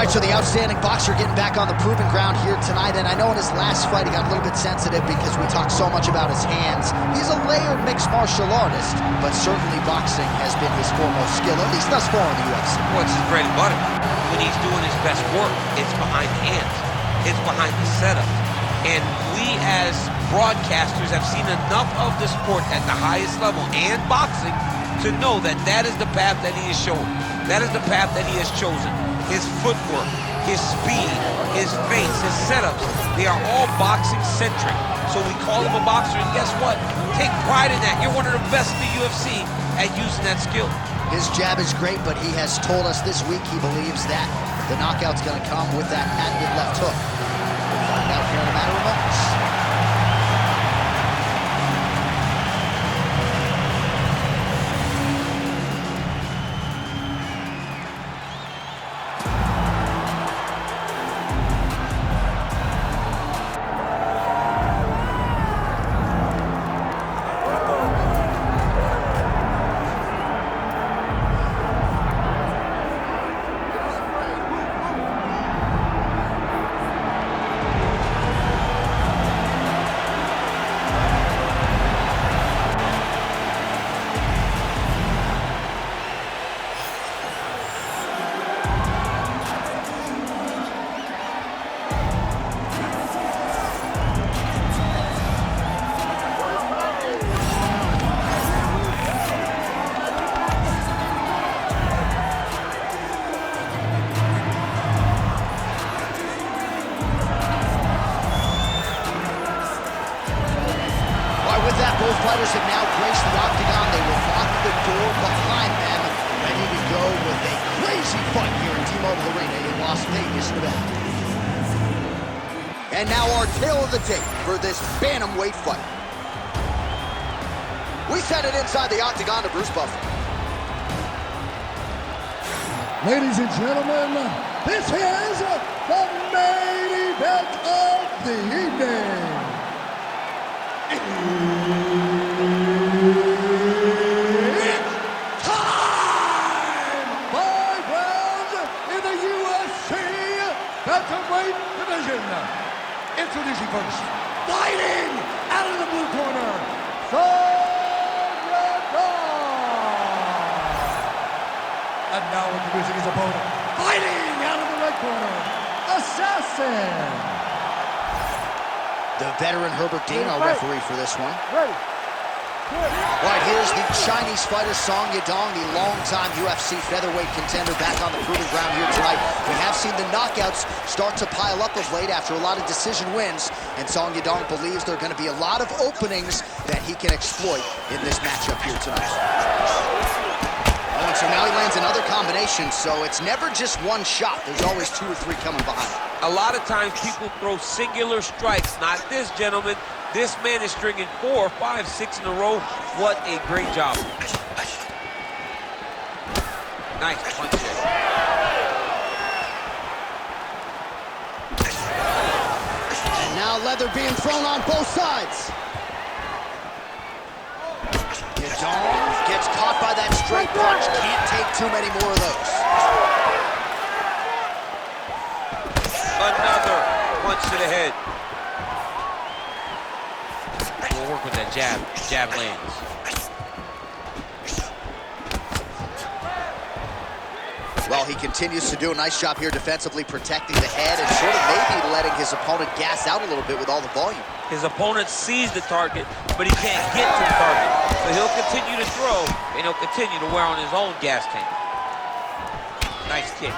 right, so the outstanding boxer getting back on the proving ground here tonight, and I know in his last fight he got a little bit sensitive because we talked so much about his hands. He's a layered mixed martial artist, but certainly boxing has been his foremost skill, at least thus far in the UFC. Well, it's his bread and butter. When he's doing his best work, it's behind the hands. It's behind the setup. And we as broadcasters have seen enough of the sport at the highest level and boxing to know that that is the path that he is showing. That is the path that he has chosen. His footwork, his speed, his face, his setups, they are all boxing-centric. So we call him a boxer, and guess what? Take pride in that. You're one of the best in the UFC at using that skill. His jab is great, but he has told us this week he believes that the knockout's going to come with that patented left hook. We'll find out here in a matter of moments. Both fighters have now graced the octagon. They will lock the door behind them, ready to go with a crazy fight here in T-Mobile Arena in Las Vegas, Nevada. And now our tale of the tape for this bantamweight fight. We send it inside the octagon to Bruce Buffer. Ladies and gentlemen, this is the main event of the evening. It's time! 5 rounds in the UFC bantamweight division. Introducing first, fighting out of the blue corner, Yadong. And now introducing his opponent, fighting out of the red corner, Assassin. The veteran Herbert Dean, our referee for this one. Ready. All right, here's the Chinese fighter Song Yadong, the longtime UFC featherweight contender, back on the proving ground here tonight. We have seen the knockouts start to pile up of late after a lot of decision wins, and Song Yadong believes there are going to be a lot of openings that he can exploit in this matchup here tonight. Oh, and so now he lands another combination, so it's never just one shot. There's always 2 or 3 coming behind. A lot of times people throw singular strikes. Not this gentleman. This man is stringing 4, 5, 6 in a row. What a great job. Nice punch there. And now leather being thrown on both sides. Yadong gets caught by that straight punch. Can't take too many more of those. Another punch to the head. We'll work with that jab. Jab lands. Well, he continues to do a nice job here defensively, protecting the head and sort of maybe letting his opponent gas out a little bit with all the volume. His opponent sees the target, but he can't get to the target. So he'll continue to throw, and he'll continue to wear on his own gas tank. Nice kick.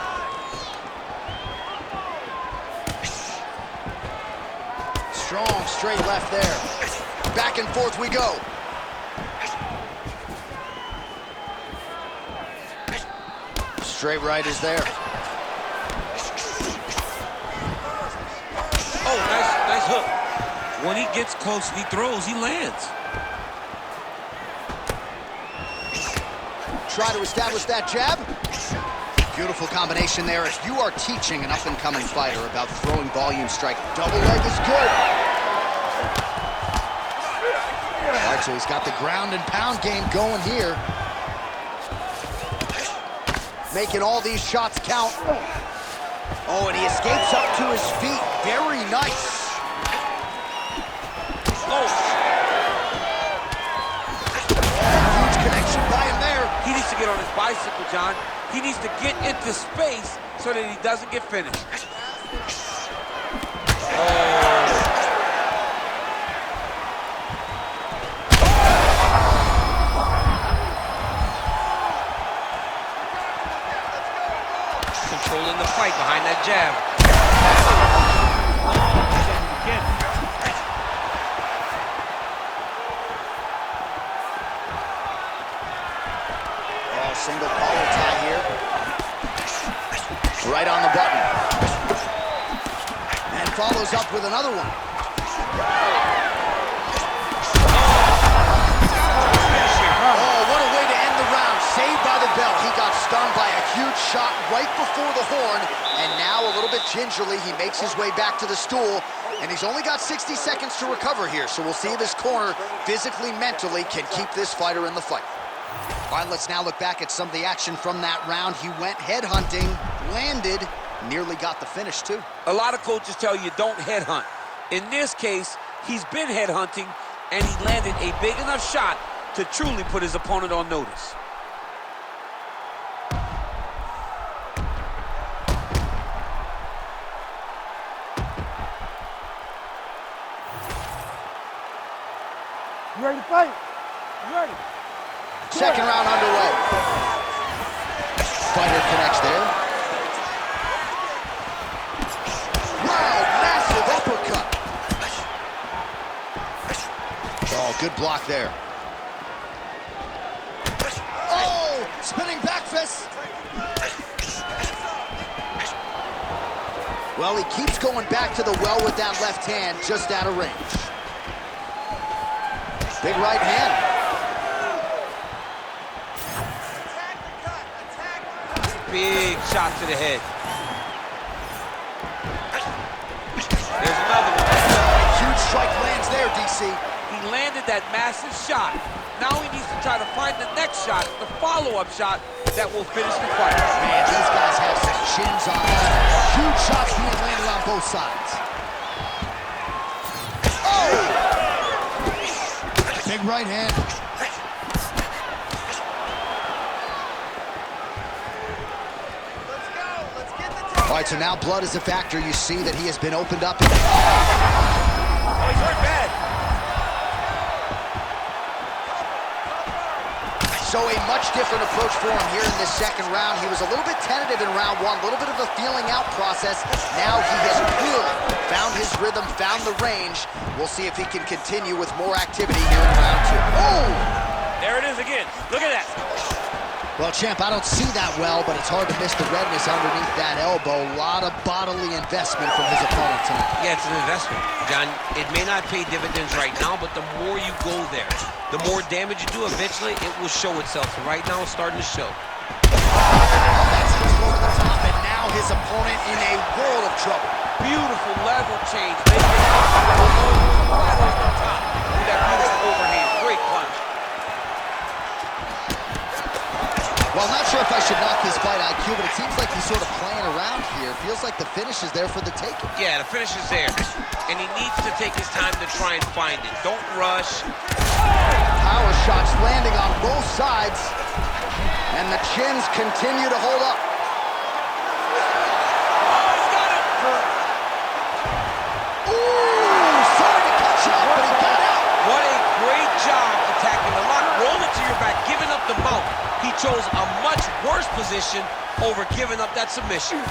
Strong straight left there. Back and forth we go. Straight right is there. Oh, nice hook. When he gets close and he throws, he lands. Try to establish that jab. Beautiful combination there. If you are teaching an up-and-coming fighter about throwing volume strike, double leg is good. All right, so he's got the ground and pound game going here. Making all these shots count. Oh, and he escapes up to his feet. Very nice. Oh. Huge connection by him there. He needs to get on his bicycle, John. He needs to get into space so that he doesn't get finished. Controlling the fight behind that jab. Oh, single collar tie here. Right on the button. And follows up with another one. Oh, what a way to end the round. Saved by the bell. He got stunned by a huge shot right before the horn. And now, a little bit gingerly, he makes his way back to the stool. And he's only got 60 seconds to recover here. So we'll see if his corner, physically, mentally, can keep this fighter in the fight. All right, let's now look back at some of the action from that round. He went headhunting, landed, nearly got the finish, too. A lot of coaches tell you don't headhunt. In this case, he's been headhunting, and he landed a big enough shot to truly put his opponent on notice. You ready to fight? You ready? Second round underway. Fighter connects there. Wow, massive uppercut. Oh, good block there. Oh, spinning back fist. Well, he keeps going back to the well with that left hand, just out of range. Big right hand. Big shot to the head. There's another one. Huge strike lands there, DC. He landed that massive shot. Now he needs to try to find the next shot, the follow-up shot that will finish the fight. Man, these guys have some chins on them. Huge shots being landed on both sides. Oh! Big right hand. All right, so now blood is a factor. You see that he has been opened up. Oh, he's hurt bad. So a much different approach for him here in this second round. He was a little bit tentative in round one, a little bit of a feeling out process. Now he has clearly found his rhythm, found the range. We'll see if he can continue with more activity here in round two. Oh! There it is again. Look at that. Well, champ, I don't see that well, but it's hard to miss the redness underneath that elbow. A lot of bodily investment from his opponent tonight. Yeah, it's an investment, John. It may not pay dividends right now, but the more you go there, the more damage you do, eventually it will show itself. So right now it's starting to show. That's just over the top, and now his opponent in a world of trouble. Beautiful level change. Making it right over the top with that beautiful overhand. Great punch. Well, I'm not sure if I should knock his fight IQ, but it seems like he's sort of playing around here. Feels like the finish is there for the taking. Yeah, the finish is there. And he needs to take his time to try and find it. Don't rush. Power shots landing on both sides. And the chins continue to hold up. Ooh, sorry to cut you off, but he got out. What a great job attacking the lock. Roll it to your back, giving up the mount. He chose a much worse position over giving up that submission.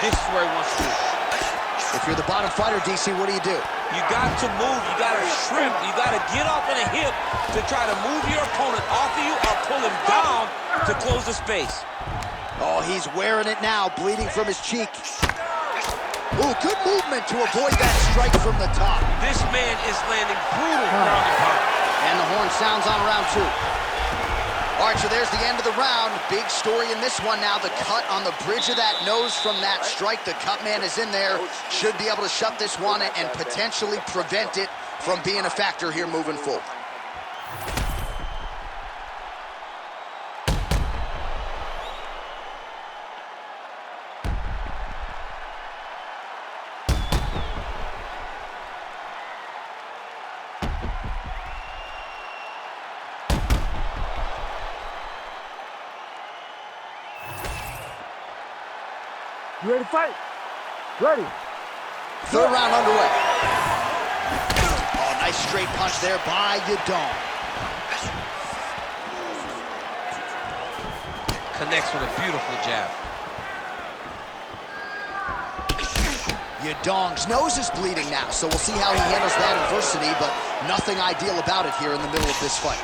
This is where he wants to be. If you're the bottom fighter, DC, what do? You got to move, you got to shrimp, you got to get off on a hip to try to move your opponent off of you or pull him down to close the space. Oh, he's wearing it now, bleeding from his cheek. Ooh, good movement to avoid that strike from the top. This man is landing brutal ground and pound. And the horn sounds on round two. All right, so there's the end of the round. Big story in this one now. The cut on the bridge of that nose from that strike. The cut man is in there. Should be able to shut this one and potentially prevent it from being a factor here moving forward. You ready to fight? Ready. Third round underway. Oh, nice straight punch there by Yadong. Connects with a beautiful jab. Yadong's nose is bleeding now, so we'll see how he handles that adversity, but nothing ideal about it here in the middle of this fight.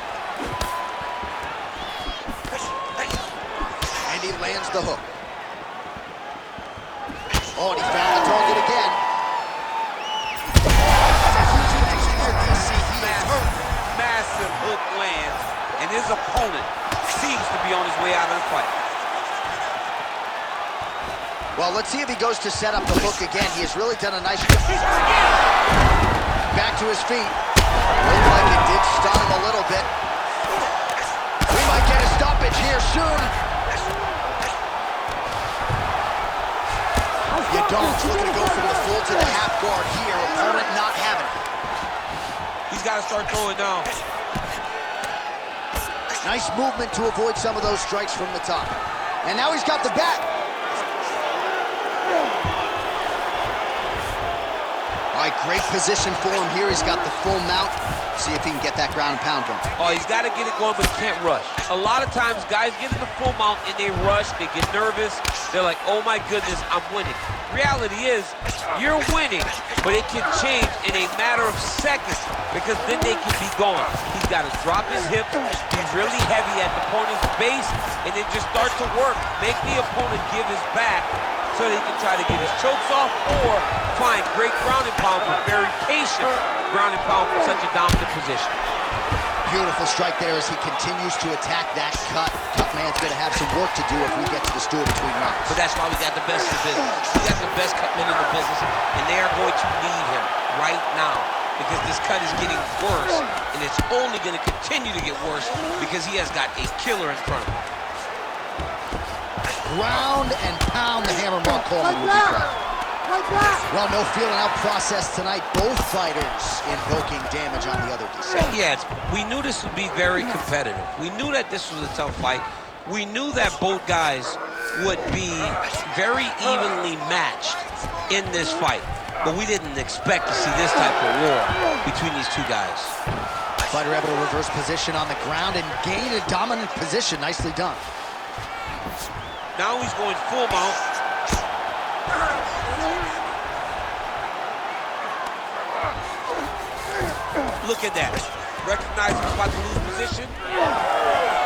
And he lands the hook. Oh, and he found the target again. Massive hook lands, and his opponent seems to be on his way out of the fight. Well, let's see if he goes to set up the hook again. He has really done a nice job. Back to his feet. Looked like it did stun him a little bit. We might get a stoppage here soon. Yadong's looking to go from the full to the half guard here. Opponent not having it. He's got to start throwing now. Nice movement to avoid some of those strikes from the top. And now he's got the back. All right, great position for him here. He's got the full mount. See if he can get that ground and pound going. Oh, he's got to get it going, but he can't rush. A lot of times, guys get in the full mount and they rush, they get nervous. They're like, oh my goodness, I'm winning. Reality is, you're winning, but it can change in a matter of seconds because then they can be gone. He's got to drop his hips. He's really heavy at the opponent's base and then just start to work. Make the opponent give his back so they can try to get his chokes off or find great ground and pound for very patient ground and pound from such a dominant position. Beautiful strike there as he continues to attack that cut. Cut man's going to have some work to do if we get to the stool between rounds. But that's why we got the best in the business. We got the best cut men in the business, and they are going to need him right now because this cut is getting worse, and it's only going to continue to get worse because he has got a killer in front of him. Ground and pound, the hammer mark Coleman will be proud. Well, no feeling out process tonight. Both fighters invoking damage on the other DC. Yeah, we knew this would be very competitive. We knew that this was a tough fight. We knew that both guys would be very evenly matched in this fight. But we didn't expect to see this type of war between these two guys. Fighter able to reverse position on the ground and gain a dominant position. Nicely done. Now he's going full mount. Look at that. Recognize he's about to lose position.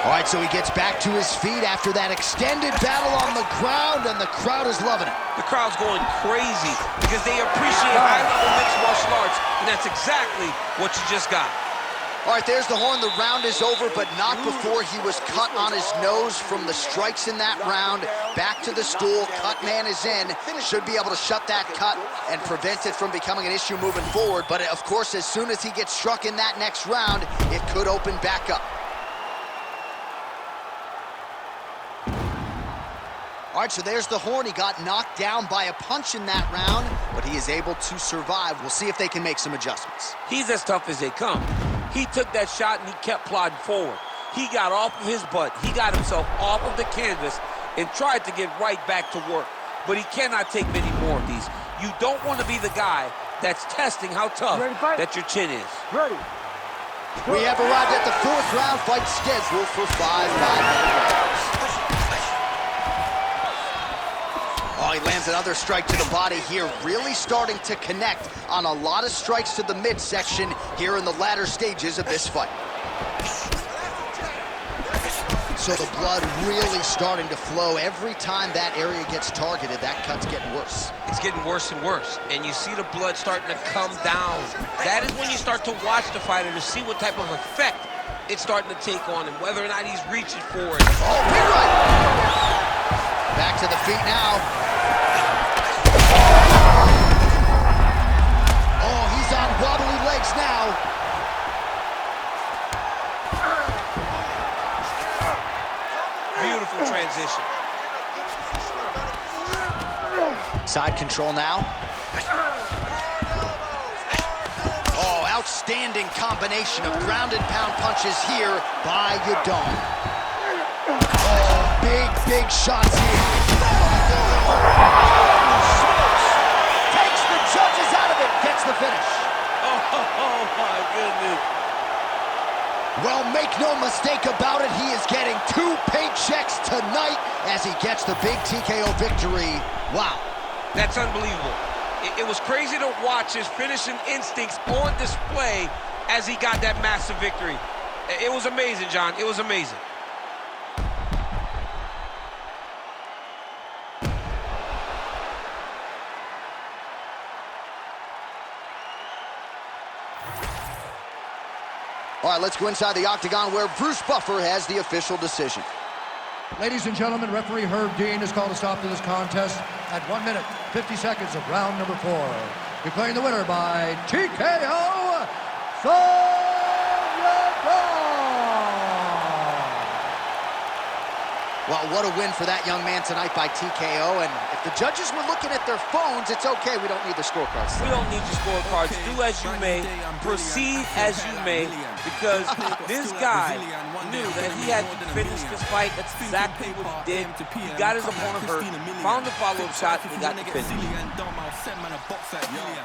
All right, so he gets back to his feet after that extended battle on the ground, and the crowd is loving it. The crowd's going crazy because they appreciate high-level mixed martial arts, and that's exactly what you just got. All right, there's the horn. The round is over, but not before he was cut on his nose from the strikes in that round. Back to the stool. Cut man is in. Should be able to shut that cut and prevent it from becoming an issue moving forward. But, of course, as soon as he gets struck in that next round, it could open back up. All right, so there's the horn. He got knocked down by a punch in that round, but he is able to survive. We'll see if they can make some adjustments. He's as tough as they come. He took that shot and he kept plodding forward. He got off of his butt. He got himself off of the canvas and tried to get right back to work. But he cannot take many more of these. You don't want to be the guy that's testing how tough that your chin is. Ready. We have arrived at the fourth round. Fight scheduled for 5 5-minute rounds. Oh, he lands another strike to the body here, really starting to connect on a lot of strikes to the midsection here in the latter stages of this fight. So the blood really starting to flow. Every time that area gets targeted, that cut's getting worse. It's getting worse and worse, and you see the blood starting to come down. That is when you start to watch the fighter to see what type of effect it's starting to take on him, whether or not he's reaching for it. Oh, big right! Back to the feet now. Oh, he's on wobbly legs now. Beautiful transition. Side control now. Oh, outstanding combination of ground and pound punches here by Yadong. Oh, big shots here. mistake about it. He is getting 2 paychecks tonight as he gets the big TKO victory. Wow. That's unbelievable. It was crazy to watch his finishing instincts on display as he got that massive victory. It was amazing, John. It was amazing. All right, let's go inside the octagon where Bruce Buffer has the official decision. Ladies and gentlemen, referee Herb Dean has called a stop to this contest at 1 minute, 50 seconds of round number 4. Declaring the winner by TKO, Well, what a win for that young man tonight by TKO. And if the judges were looking at their phones, it's okay. We don't need the scorecards. We don't need your scorecards. Do as you may. Proceed as you may. Because this guy knew that he had to finish this fight. That's exactly what he did. He got his opponent hurt, found the follow-up shot, and he got the finish.